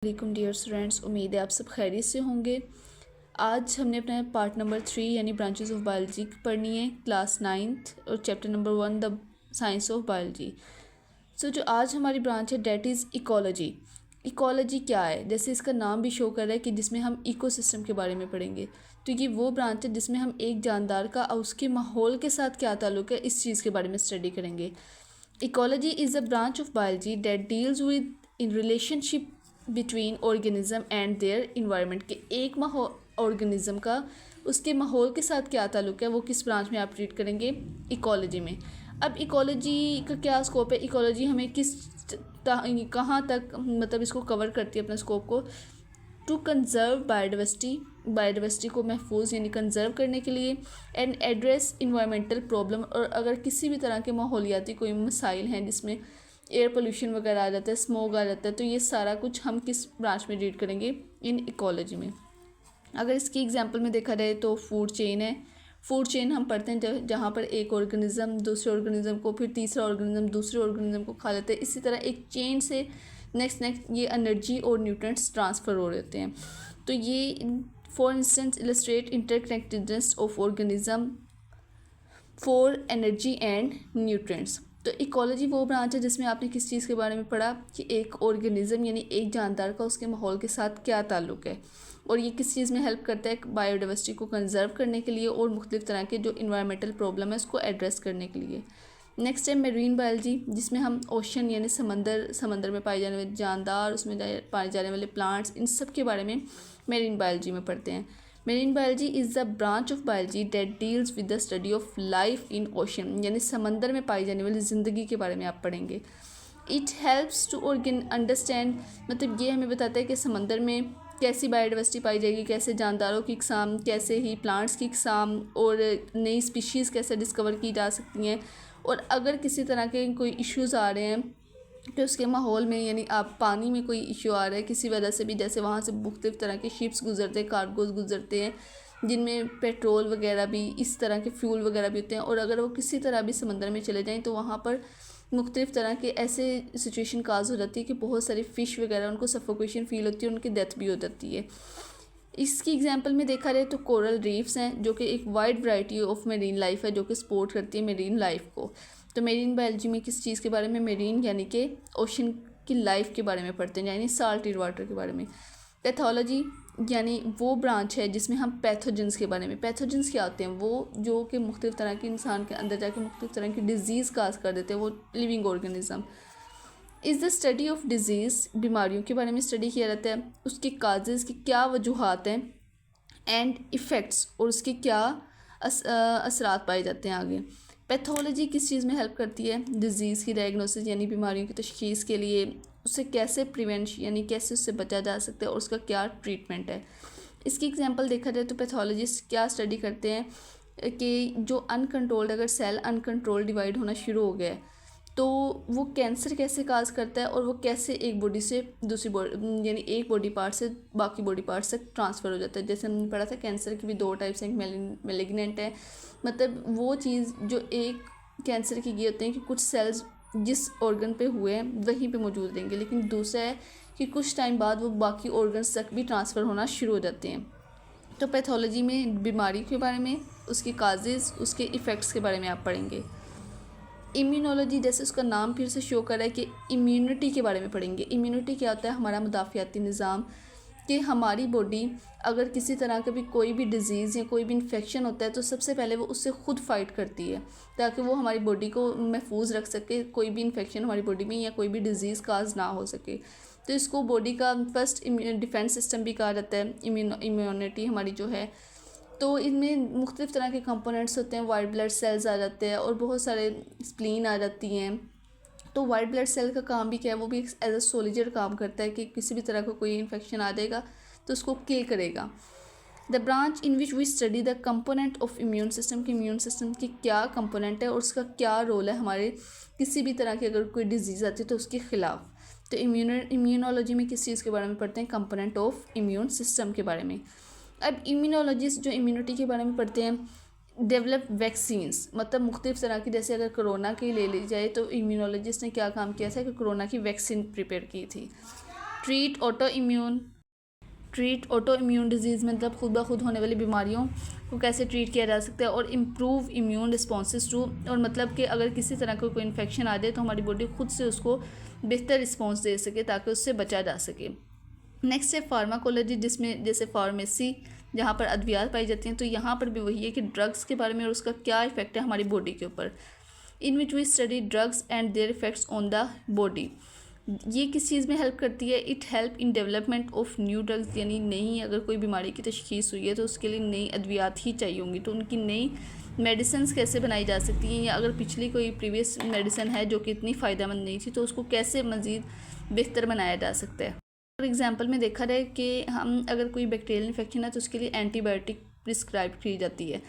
वालेकुम dear students, उम्मीद है आप सब खैरियत से होंगे। आज हमने अपना पार्ट नंबर 3 यानी ब्रांचेस ऑफ बायोलॉजी पढ़नी है, क्लास 9th और chapter number 1 the science of biology. जो आज हमारी ब्रांच है डेट इज़ इकोलॉजी। इकोलॉजी क्या है? जैसे इसका नाम भी शो कर रहा है कि जिसमें हम इकोसिस्टम के बारे में पढ़ेंगे। तो ये वो ब्रांच है जिसमें हम एक जानदार का और उसके माहौल के साथ क्या ताल्लुक़ है इस चीज़ के बारे में स्टडी करेंगे। Ecology is a branch of biology date deals with in relationship between organism and their environment के एक ऑर्गेनिज्म का उसके माहौल के साथ क्या ताल्लुक़ है, वो किस ब्रांच में आप ट्रीट करेंगे? इकोलॉजी में। अब इकोलॉजी का क्या स्कोप है? इकोलॉजी हमें कहाँ तक मतलब इसको कवर करती है अपने स्कोप को? टू कंजर्व बायोडाइवर्सिटी को महफूज यानी कंजर्व करने के लिए, एंड एड्रेस इन्वायरमेंटल प्रॉब्लम, और अगर किसी भी तरह के माहौलियाती कोई मसाइल हैं जिसमें एयर पोल्यूशन वगैरह आ जाता है, स्मोक आ जाता है, तो ये सारा कुछ हम किस ब्रांच में रीड करेंगे? इन इकोलॉजी में। अगर इसकी एग्जांपल में देखा जाए तो फूड चेन है। फूड चेन हम पढ़ते हैं जहाँ पर एक ऑर्गेनिज्म दूसरे ऑर्गेनिज्म को, फिर तीसरा ऑर्गेनिज्म दूसरे ऑर्गेनिज्म को खा लेते हैं। इसी तरह एक चेन से नेक्स्ट ये एनर्जी और न्यूट्रिएंट्स ट्रांसफ़र हो रहते हैं। तो ये for instance illustrate interconnectedness of organism for energy and nutrients. तो इकोलॉजी वो ब्रांच है जिसमें आपने किस चीज़ के बारे में पढ़ा कि एक ऑर्गेनिज्म यानी एक जानदार का उसके माहौल के साथ क्या ताल्लुक़ है, और ये किस चीज़ में हेल्प करता है बायोडाइवर्सिटी को कंजर्व करने के लिए और मुख्तलिफ तरह के जो इन्वायरमेंटल प्रॉब्लम है उसको एड्रेस करने के लिए। नेक्स्ट है मेरीन बायोलॉजी, जिसमें हम ओशन यानी समंदर में पाए जाने वाले जानदार, उसमें पाए जाने वाले प्लांट्स, इन सब के बारे में मेरीन बायोलॉजी में पढ़ते हैं। Marine biology is the branch of biology date deals with the study of life in ocean, यानी समंदर में पाई जाने वाली ज़िंदगी के बारे में आप पढ़ेंगे। इट हेल्प्स टू अंडरस्टैंड, मतलब ये हमें बताता है कि समंदर में कैसी बायोडाइवर्सिटी पाई जाएगी, कैसे जानदारों की इकसाम, कैसे ही प्लांट्स की इकसाम और नई स्पीशीज़ कैसे डिस्कवर की जा सकती हैं, और अगर किसी तरह के कोई इश्यूज़ आ रहे हैं तो उसके माहौल में, यानी आप पानी में कोई इशू आ रहा है किसी वजह से भी, जैसे वहाँ से मुख्तलिफ तरह के शिप्स गुजरते हैं, कार्गोज गुजरते हैं जिनमें पेट्रोल वगैरह भी, इस तरह के फ्यूल वगैरह भी होते हैं, और अगर वो किसी तरह भी समंदर में चले जाएँ तो वहाँ पर मुख्तलिफ तरह के ऐसे सिचुएशन काज हो जाती है कि बहुत सारी फ़िश वगैरह उनको सफोकेशन फील होती है, उनकी डेथ भी हो जाती है। इसकी एग्जांपल में देखा जाए तो कोरल रीफ्स हैं, जो कि एक wide variety of marine life है जो कि सपोर्ट करती है मेरीन लाइफ को। तो मेरीन बायोलॉजी में किस चीज़ के बारे में? मेरीन यानी कि ओशन की लाइफ के बारे में पढ़ते हैं, यानी साल्टी वाटर के बारे में। पैथोलॉजी यानी वो ब्रांच है जिसमें हम पैथोजेंस के बारे में, पैथोजेंस क्या होते हैं? वो जो कि मुख्तलिफ तरह के इंसान के अंदर जाके मुख्तलिफ तरह की डिजीज़ काज कर देते हैं, वो living organism. Is the study of disease, बीमारियों के बारे में स्टडी किया जाता है, उसके काजेज़ की क्या वजूहात हैं, एंड इफ़ेक्ट्स, और उसके क्या असरात पाए जाते हैं आगे। पैथोलॉजी किस चीज़ में हेल्प करती है? डिज़ीज़ की डायग्नोसिस यानी बीमारियों की तशख़ीस के लिए, उससे कैसे प्रिवेंशन यानी कैसे उससे बचा जा सकता है और उसका क्या ट्रीटमेंट है। इसकी एग्जांपल देखा जाए तो पैथोलॉजिस्ट क्या स्टडी करते हैं कि जो अनकंट्रोल्ड, अगर सेल अनकंट्रोल डिवाइड होना शुरू हो गया है तो वो कैंसर कैसे काज करता है, और वो कैसे एक बॉडी से दूसरी बॉडी यानी एक बॉडी पार्ट से बाकी बॉडी पार्ट्स तक ट्रांसफ़र हो जाता है। जैसे हमने पढ़ा था कैंसर की भी 2 टाइप्स हैं, एक मेलिग्नेंट है, मतलब वो चीज़ जो एक कैंसर की ये होते हैं कि कुछ सेल्स जिस ऑर्गन पे हुए हैं वहीं पे मौजूद रहेंगे, लेकिन दूसरा है कि कुछ टाइम बाद वो बाकी ऑर्गन्स तक भी ट्रांसफ़र होना शुरू हो जाते हैं। तो पैथोलॉजी में बीमारी के बारे में, उसके काजेज़, उसके इफ़ेक्ट्स के बारे में आप पढ़ेंगे। इम्यूनोलॉजी, जैसे उसका नाम फिर से शो कर रहा है कि इम्यूनिटी के बारे में पढ़ेंगे। इम्यूनिटी क्या होता है? हमारा मुदाफ़ियाती निज़ाम, कि हमारी बॉडी अगर किसी तरह का भी कोई भी डिज़ीज़ या कोई भी इन्फेक्शन होता है तो सबसे पहले वो उससे खुद फाइट करती है ताकि वो हमारी बॉडी को महफूज रख सके, कोई भी इन्फेक्शन हमारी बॉडी में या कोई भी डिज़ीज़ काज ना हो सके। तो इसको बॉडी का फर्स्ट डिफेंस सिस्टम भी कहा जाता है, इम्यूनिटी हमारी जो है। तो इनमें मुख्तलिफ तरह के कंपोनेंट्स होते हैं, वाइट ब्लड सेल्स आ जाते हैं और बहुत सारे स्प्लीन आ जाती हैं। तो वाइट ब्लड सेल का काम भी क्या है? वो भी एज अ सोल्जर काम करता है कि किसी भी तरह का कोई इन्फेक्शन आ जाएगा तो उसको किल करेगा। The branch in which we study the component of immune system, की इम्यून सिस्टम की क्या कंपोनेंट है और उसका क्या रोल है हमारे किसी भी तरह की अगर कोई डिजीज़ आती है तो उसके ख़िलाफ़। तो इम्यूनोलॉजी में किस चीज़ के बारे में पढ़ते हैं? कंपोनेंट ऑफ इम्यून सिस्टम के बारे में। अब इम्यूनोलॉजिस्ट जो इम्यूनिटी के बारे में पढ़ते हैं, डेवलप वैक्सीन्स, मतलब मुख्तलिफ तरह की, जैसे अगर कोरोना की ले ली जाए तो इम्यूनोलॉजिस्ट ने क्या काम किया था कि कोरोना की वैक्सीन प्रिपेयर की थी। ट्रीट ऑटो इम्यून डिजीज़ मतलब खुद ब खुद होने वाली बीमारियों को कैसे ट्रीट किया जा सकता है, और इम्प्रूव इम्यून रिस्पॉन्सेज टू, और मतलब कि अगर किसी तरह का कोई इन्फेक्शन आ जाए तो हमारी बॉडी खुद से उसको बेहतर रिस्पॉन्स दे सके ताकि उससे बचा जा सके। नेक्स्ट है फार्माकोलॉजी, जिसमें जैसे फार्मेसी जहाँ पर अद्वियात पाई जाती हैं, तो यहाँ पर भी वही है कि ड्रग्स के बारे में और उसका क्या इफेक्ट है हमारी बॉडी के ऊपर। In which we study drugs and their effects on the body. ये किस चीज़ में हेल्प करती है? It help in development of new drugs, यानी नई अगर कोई बीमारी की तशखीस हुई है तो उसके लिए नई अद्वियात ही चाहिए होंगी, तो उनकी नई मेडिसिन कैसे बनाई जा सकती हैं, या अगर पिछली कोई प्रीवियस मेडिसिन है जो कि इतनी फ़ायदेमंद नहीं थी तो उसको कैसे मज़ीद बेहतर बनाया जा सकता है। फॉर एग्जांपल में देखा जाए कि हम अगर कोई बैक्टीरियल इन्फेक्शन है तो उसके लिए एंटीबायोटिक प्रिस्क्राइब की जाती है,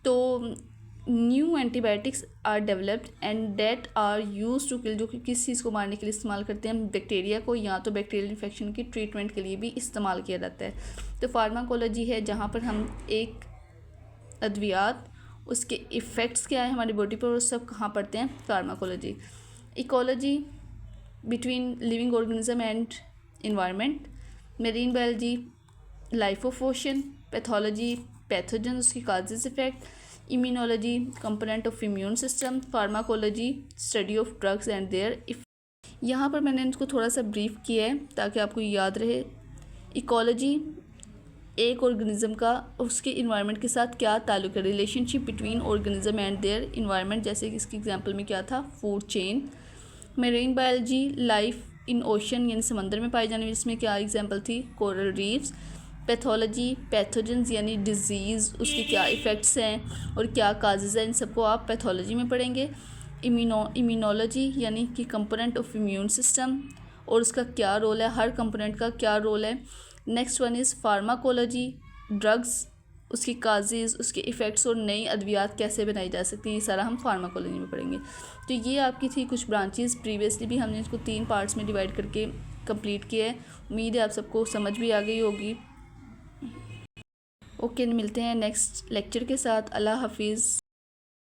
तो new antibiotics are developed and that are use to kill, जो कि किस चीज़ को मारने के लिए इस्तेमाल करते हैं हम बैक्टीरिया को, या तो बैक्टीरियल इन्फेक्शन की ट्रीटमेंट के लिए भी इस्तेमाल किया जाता है। तो फार्माकोलॉजी है जहाँ पर हम एक अद्वियात, उसके इफ़ेक्ट्स क्या है हमारी बॉडी पर, और सब कहाँ पढ़ते हैं, pharmacology. Ecology between living organism and environment. Marine biology life of ocean. Pathology pathogen, उसकी causes effect. Immunology component of immune system. Pharmacology study of drugs and their effect. यहाँ पर मैंने इसको थोड़ा सा ब्रीफ किया है ताकि आपको याद रहे। इकोलॉजी एक ऑर्गेनिज्म का उसके इन्वायरमेंट के साथ क्या ताल्लुक है, relationship between organism and their environment, जैसे कि इसके एग्जांपल में क्या था, food chain. Marine biology life in ocean यानी समंदर में पाई जाने वाली, जिसमें क्या एग्जांपल थी, कोरल रीफ्स। पैथोलॉजी पैथोजेंस यानी डिजीज़, उसके क्या इफ़ेक्ट्स हैं और क्या काजेज़ हैं, इन सबको आप पैथोलॉजी में पढ़ेंगे। इम्यूनोलॉजी यानी कि कंपोनेंट ऑफ इम्यून सिस्टम और उसका क्या रोल है, हर कंपोनेंट का क्या रोल है। Next one is pharmacology, drugs, उसकी काजेज़, उसके इफ़ेक्ट्स और नई अद्वियात कैसे बनाई जा सकती हैं, ये सारा हम फार्माकोलॉजी में पढ़ेंगे। तो ये आपकी थी कुछ ब्रांचेस, प्रीवियसली भी हमने इसको 3 पार्ट्स में डिवाइड करके कंप्लीट किया है। उम्मीद है आप सबको समझ भी आ गई होगी। ओके, मिलते हैं नेक्स्ट लेक्चर के साथ। अल्लाह हाफिज़।